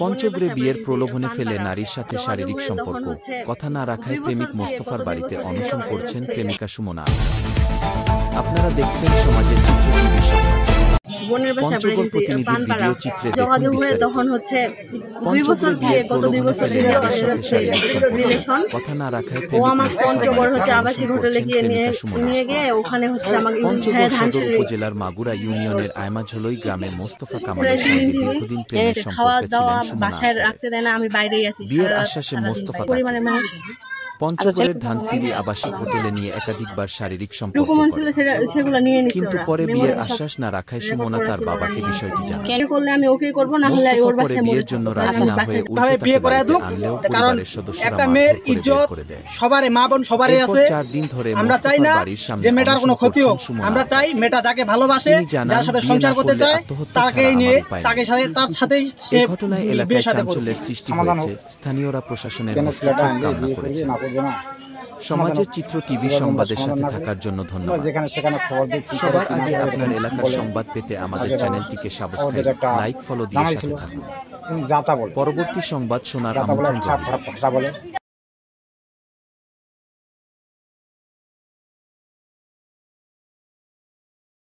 পঞ্চগড়ে বিয়ের প্রলোভনে ফেলে নারীর সাথে শারীরিক সম্পর্ক, কথা না রাখায় প্রেমিক মোস্তফার বাড়িতে অনশন করছেন প্রেমিকা সুমনা। আপনারা দেখছেন সমাজের চিত্র টিভি সংবাদ। পঞ্চগড় প্রতিনিধির ভিডিও চিত্রে দেখুন বিস্তারিত। পঞ্চগড়ে বিয়ের প্রলোভনে ফেলে নারীর সাথে শারীরিক সম্পর্ক, কথা না রাখায় প্রেমিক মোস্তফার বাড়িতে অনশন করছেন প্রেমিকা সুমনা। পঞ্চগড় সদর উপজেলার মাগুরা ইউনিয়নের আয়মাঝলই গ্রামের মোস্তফা কামালের সঙ্গে দীর্ঘদিন প্রেমের সম্পর্কে ছিলেন সুমনা। বিয়ের আশ্বাসে মোস্তফা পঞ্চগড়ের ধানসিঁড়ি আবাসিক হোটেলে নিয়ে একাধিকবার শারীরিক সম্পর্ক করেন, কিন্তু পরে বিয়ের আশ্বাস না রাখায় সুমনা তার বাবাকে বিষয়টি জানান। মোস্তফা পরে বিয়ের জন্য রাজি না হয়ে উল্টে তাকে বাড়িতে আনলেও পরিবারের সদস্যরা মারধর করে বের করে দেয়। এরপর 4 দিন ধরে মোস্তফার বাড়ির সামনে অনশন করছেন সুমনা। তিনি জানান, বিয়ে না করলে আত্মহত্যা ছাড়া আমার উপায় নেই। এই ঘটনায় এলাকায় চাঞ্চল্যের সৃষ্টি হয়েছে। স্থানীয়রা প্রশাসনের হস্তক্ষেপ কামনা করেছে। সমাজের চিত্র টিভি সংবাদের সাথে থাকার জন্য ধন্যবাদ। সবার আগে আপনার এলাকার সংবাদ পেতে আমাদের চ্যানেলটিকে সাবস্ক্রাইব, লাইক, ফলো দিয়ে সাথে থাকুন। পরবর্তী সংবাদ শোনার আমন্ত্রণ রইল।